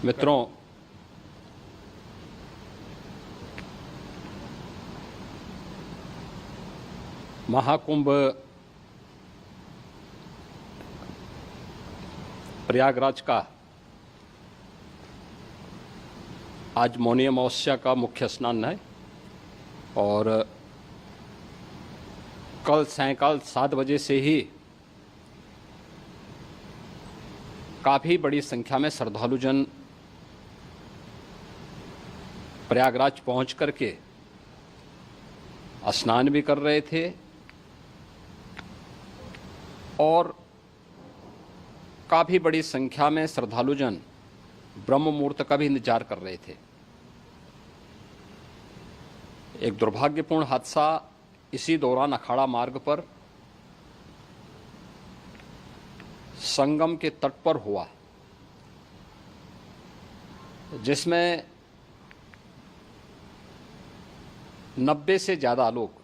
मित्रों, महाकुंभ प्रयागराज का आज मौनी अमावस्या का मुख्य स्नान है और कल सायंकाल 7 बजे से ही काफ़ी बड़ी संख्या में श्रद्धालुजन प्रयागराज पहुंच करके स्नान भी कर रहे थे और काफ़ी बड़ी संख्या में श्रद्धालुजन ब्रह्म मुहूर्त का भी इंतजार कर रहे थे। एक दुर्भाग्यपूर्ण हादसा इसी दौरान अखाड़ा मार्ग पर संगम के तट पर हुआ, जिसमें 90 से ज़्यादा लोग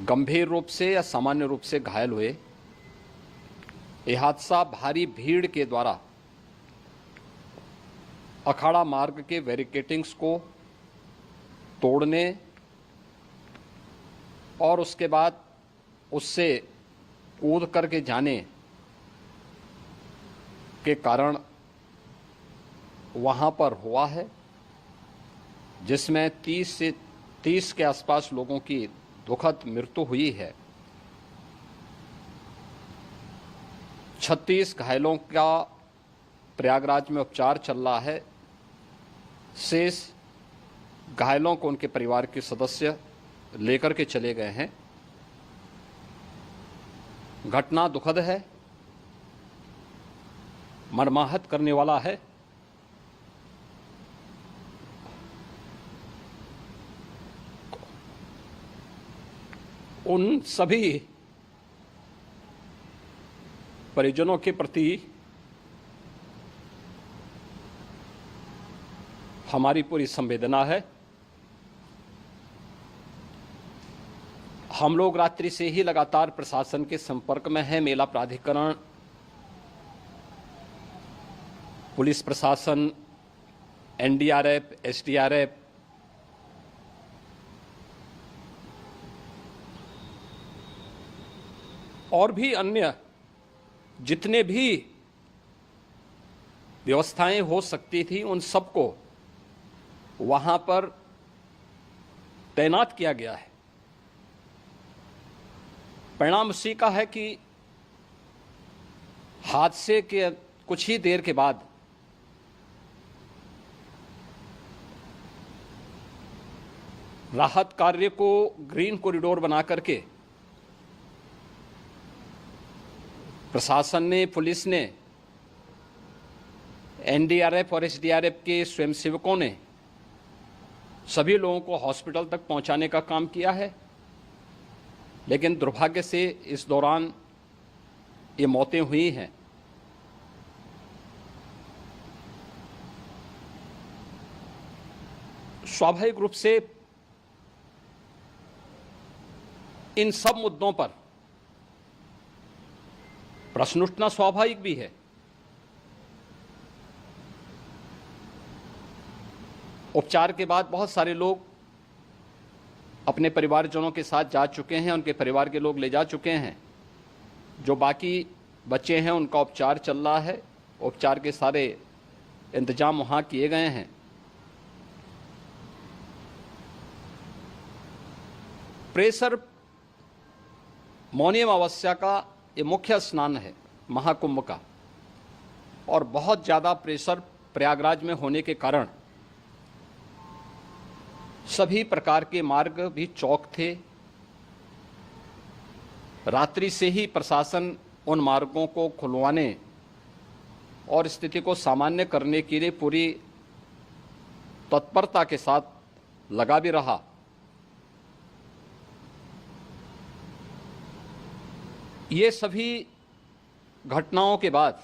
गंभीर रूप से या सामान्य रूप से घायल हुए। यह हादसा भारी भीड़ के द्वारा अखाड़ा मार्ग के बैरिकेडिंग्स को तोड़ने और उसके बाद उससे कूद करके जाने के कारण वहाँ पर हुआ है, जिसमें 30 के आसपास लोगों की दुखद मृत्यु हुई है। 36 घायलों का प्रयागराज में उपचार चल रहा है। शेष घायलों को उनके परिवार के सदस्य लेकर के चले गए हैं। घटना दुखद है, मर्माहत करने वाला है। उन सभी परिजनों के प्रति हमारी पूरी संवेदना है। हम लोग रात्रि से ही लगातार प्रशासन के संपर्क में हैं। मेला प्राधिकरण, पुलिस प्रशासन, एनडीआरएफ, एसडीआरएफ, और भी अन्य जितने भी व्यवस्थाएं हो सकती थी उन सबको वहां पर तैनात किया गया है। परिणाम उसी का है कि हादसे के कुछ ही देर के बाद राहत कार्य को ग्रीन कॉरिडोर बना करके प्रशासन ने, पुलिस ने, एनडीआरएफ और एसडीआरएफ के स्वयंसेवकों ने सभी लोगों को हॉस्पिटल तक पहुंचाने का काम किया है। लेकिन दुर्भाग्य से इस दौरान ये मौतें हुई हैं। स्वाभाविक रूप से इन सब मुद्दों पर प्रश्न उठना स्वाभाविक भी है। उपचार के बाद बहुत सारे लोग अपने परिवारजनों के साथ जा चुके हैं, उनके परिवार के लोग ले जा चुके हैं। जो बाकी बच्चे हैं उनका उपचार चल रहा है। उपचार के सारे इंतजाम वहाँ किए गए हैं। प्रेशर मौनी अमावस्या का ये मुख्य स्नान है महाकुंभ का, और बहुत ज़्यादा प्रेशर प्रयागराज में होने के कारण सभी प्रकार के मार्ग भी चौक थे। रात्रि से ही प्रशासन उन मार्गों को खुलवाने और स्थिति को सामान्य करने के लिए पूरी तत्परता के साथ लगा भी रहा। ये सभी घटनाओं के बाद,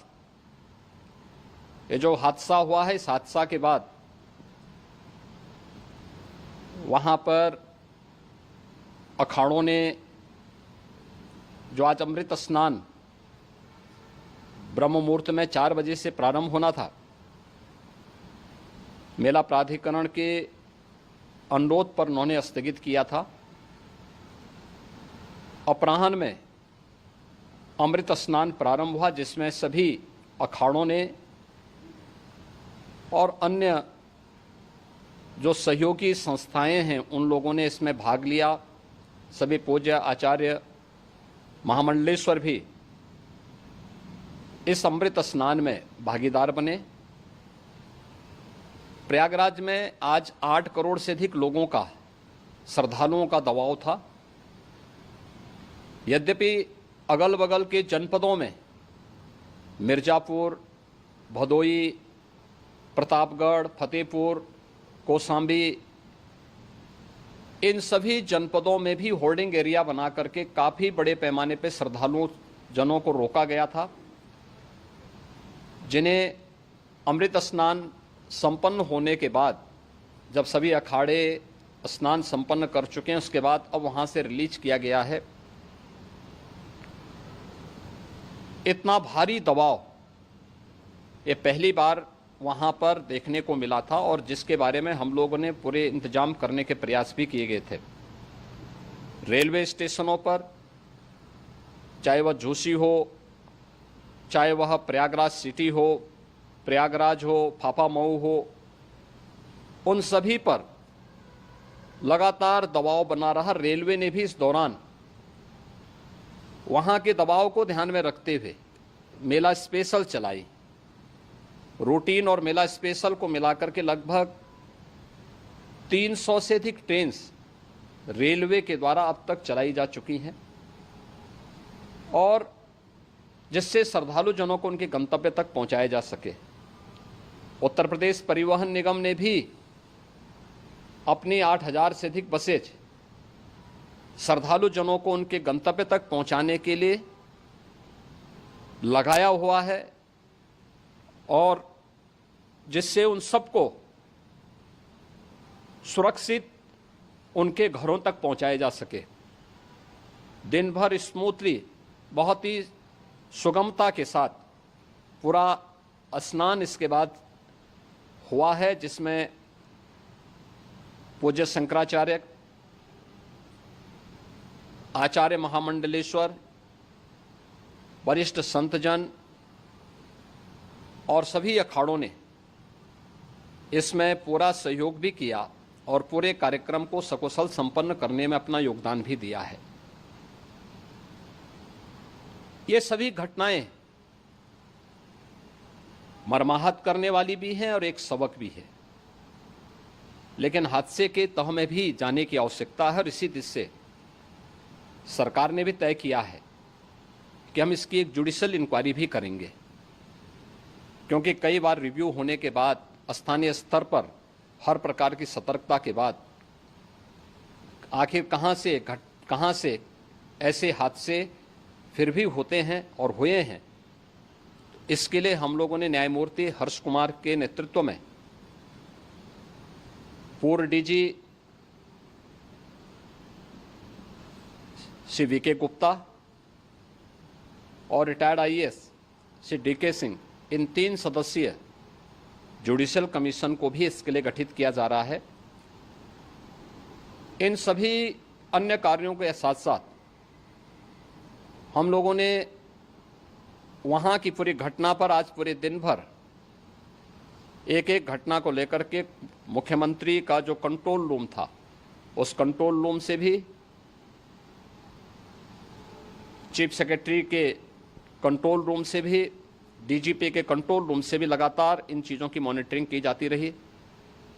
ये जो हादसा हुआ है, इस हादसा के बाद वहाँ पर अखाड़ों ने जो आज अमृत स्नान ब्रह्म मुहूर्त में 4 बजे से प्रारंभ होना था। मेला प्राधिकरण के अनुरोध पर उन्होंने स्थगित किया था। अपराह्न में अमृत स्नान प्रारंभ हुआ, जिसमें सभी अखाड़ों ने और अन्य जो सहयोगी संस्थाएं हैं उन लोगों ने इसमें भाग लिया। सभी पूज्य आचार्य महामंडलेश्वर भी इस अमृत स्नान में भागीदार बने। प्रयागराज में आज 8 करोड़ से अधिक लोगों का, श्रद्धालुओं का दबाव था। यद्यपि अगल बगल के जनपदों में मिर्जापुर, भदोई, प्रतापगढ़, फतेहपुर, कौशाम्बी, इन सभी जनपदों में भी होल्डिंग एरिया बना करके काफ़ी बड़े पैमाने पर श्रद्धालुओं जनों को रोका गया था, जिन्हें अमृत स्नान संपन्न होने के बाद, जब सभी अखाड़े स्नान संपन्न कर चुके हैं, उसके बाद अब वहाँ से रिलीज किया गया है। इतना भारी दबाव ये पहली बार वहाँ पर देखने को मिला था, और जिसके बारे में हम लोगों ने पूरे इंतजाम करने के प्रयास भी किए गए थे। रेलवे स्टेशनों पर, चाहे वह जोशी हो, चाहे वह प्रयागराज सिटी हो, प्रयागराज हो, फाफामऊ हो, उन सभी पर लगातार दबाव बना रहा। रेलवे ने भी इस दौरान वहाँ के दबाव को ध्यान में रखते हुए मेला स्पेशल चलाई। रूटीन और मेला स्पेशल को मिलाकर के लगभग 300 से अधिक ट्रेन रेलवे के द्वारा अब तक चलाई जा चुकी हैं, और जिससे श्रद्धालु जनों को उनके गंतव्य तक पहुंचाया जा सके। उत्तर प्रदेश परिवहन निगम ने भी अपनी 8000 से अधिक बसेज श्रद्धालु जनों को उनके गंतव्य तक पहुंचाने के लिए लगाया हुआ है, और जिससे उन सबको सुरक्षित उनके घरों तक पहुंचाया जा सके। दिन भर स्मूथली, बहुत ही सुगमता के साथ पूरा स्नान इसके बाद हुआ है, जिसमें पूज्य शंकराचार्य, आचार्य महामंडलेश्वर, वरिष्ठ संतजन और सभी अखाड़ों ने इसमें पूरा सहयोग भी किया और पूरे कार्यक्रम को सकुशल संपन्न करने में अपना योगदान भी दिया है। ये सभी घटनाएं मर्माहत करने वाली भी हैं और एक सबक भी है, लेकिन हादसे के तह में भी जाने की आवश्यकता है, और इसी दिशा से सरकार ने भी तय किया है कि हम इसकी एक जुडिशियल इंक्वायरी भी करेंगे, क्योंकि कई बार रिव्यू होने के बाद स्थानीय स्तर पर हर प्रकार की सतर्कता के बाद आखिर कहां से ऐसे हादसे फिर भी होते हैं और हुए हैं। इसके लिए हम लोगों ने न्यायमूर्ति हर्ष कुमार के नेतृत्व में पूर्व डीजी श्री वीके गुप्ता और retired IAS Shri DK Singh, इन 3 सदस्यीय जुडिशियल कमीशन को भी इसके लिए गठित किया जा रहा है। इन सभी अन्य कार्यों के साथ साथ हम लोगों ने वहाँ की पूरी घटना पर आज पूरे दिन भर एक एक घटना को लेकर के मुख्यमंत्री का जो कंट्रोल रूम था, उस कंट्रोल रूम से भी, चीफ सेक्रेटरी के कंट्रोल रूम से भी, डीजीपी के कंट्रोल रूम से भी लगातार इन चीज़ों की मॉनिटरिंग की जाती रही।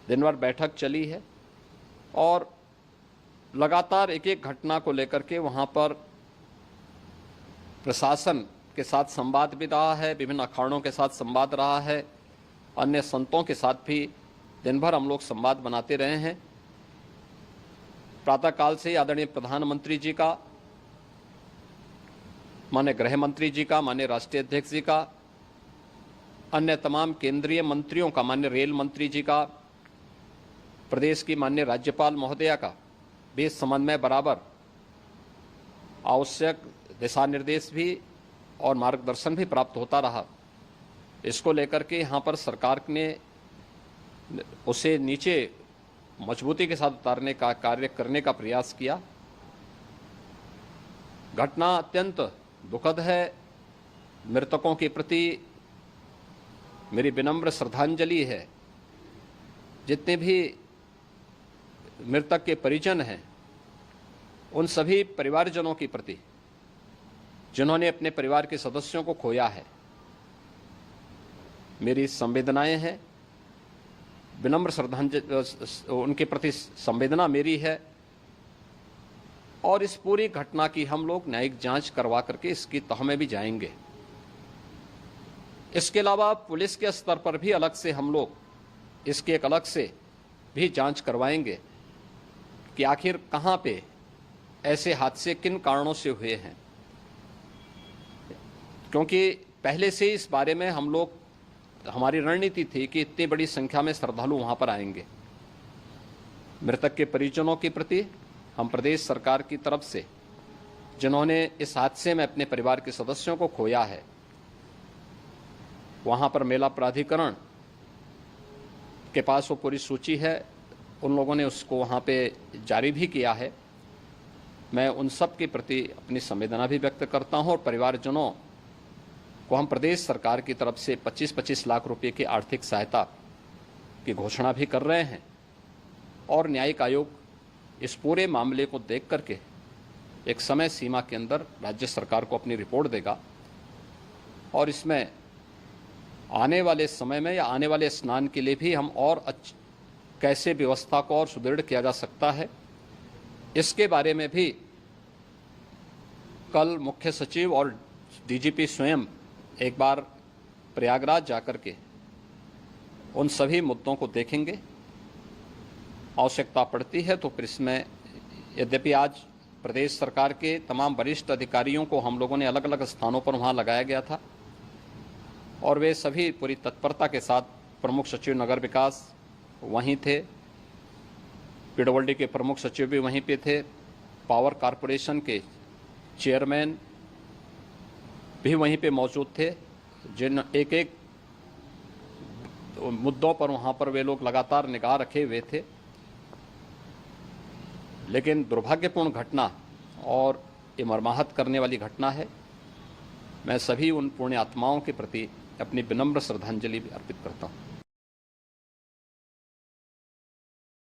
दिन भर बैठक चली है और लगातार एक एक घटना को लेकर के वहाँ पर प्रशासन के साथ संवाद भी रहा है, विभिन्न अखाड़ों के साथ संवाद रहा है, अन्य संतों के साथ भी दिन भर हम लोग संवाद बनाते रहे हैं। प्रातःकाल से आदरणीय प्रधानमंत्री जी का, माननीय गृह मंत्री जी का, माननीय राष्ट्रीय अध्यक्ष जी का, अन्य तमाम केंद्रीय मंत्रियों का, माननीय रेल मंत्री जी का, प्रदेश की माननीय राज्यपाल महोदया का भी इस संबंध में बराबर आवश्यक दिशा निर्देश भी और मार्गदर्शन भी प्राप्त होता रहा। इसको लेकर के यहाँ पर सरकार ने उसे नीचे मजबूती के साथ उतारने का कार्य करने का प्रयास किया। घटना अत्यंत दुखद है। मृतकों के प्रति मेरी विनम्र श्रद्धांजलि है। जितने भी मृतक के परिजन हैं, उन सभी परिवारजनों के प्रति जिन्होंने अपने परिवार के सदस्यों को खोया है, मेरी संवेदनाएं हैं। विनम्र श्रद्धांजलि उनके प्रति संवेदना मेरी है। और इस पूरी घटना की हम लोग न्यायिक जांच करवा करके इसकी तह में भी जाएंगे। इसके अलावा पुलिस के स्तर पर भी अलग से हम लोग इसकी एक अलग से भी जांच करवाएंगे कि आखिर कहां पे ऐसे हादसे किन कारणों से हुए हैं, क्योंकि पहले से इस बारे में हम लोग, हमारी रणनीति थी कि इतनी बड़ी संख्या में श्रद्धालु वहां पर आएंगे। मृतक के परिजनों के प्रति हम प्रदेश सरकार की तरफ से, जिन्होंने इस हादसे में अपने परिवार के सदस्यों को खोया है, वहां पर मेला प्राधिकरण के पास वो पूरी सूची है, उन लोगों ने उसको वहां पे जारी भी किया है। मैं उन सब के प्रति अपनी संवेदना भी व्यक्त करता हूं और परिवारजनों को हम प्रदेश सरकार की तरफ से 25-25 लाख रुपए की आर्थिक सहायता की घोषणा भी कर रहे हैं। और न्यायिक आयोग इस पूरे मामले को देख करके एक समय सीमा के अंदर राज्य सरकार को अपनी रिपोर्ट देगा और इसमें आने वाले समय में या आने वाले स्नान के लिए भी हम और कैसे व्यवस्था को और सुदृढ़ किया जा सकता है, इसके बारे में भी कल मुख्य सचिव और डीजीपी स्वयं एक बार प्रयागराज जाकर के उन सभी मुद्दों को देखेंगे। आवश्यकता पड़ती है तो फिर इसमें, यद्यपि आज प्रदेश सरकार के तमाम वरिष्ठ अधिकारियों को हम लोगों ने अलग अलग स्थानों पर वहाँ लगाया गया था और वे सभी पूरी तत्परता के साथ, प्रमुख सचिव नगर विकास वहीं थे, पीडब्ल्यूडी के प्रमुख सचिव भी वहीं पे थे, पावर कॉरपोरेशन के चेयरमैन भी वहीं पे मौजूद थे, जिन एक एक मुद्दों पर वहाँ पर वे लोग लगातार निगाह रखे हुए थे। लेकिन दुर्भाग्यपूर्ण घटना और ये मर्माहत करने वाली घटना है। मैं सभी उन पुण्य आत्माओं के प्रति अपनी विनम्र श्रद्धांजलि भी अर्पित करता हूँ।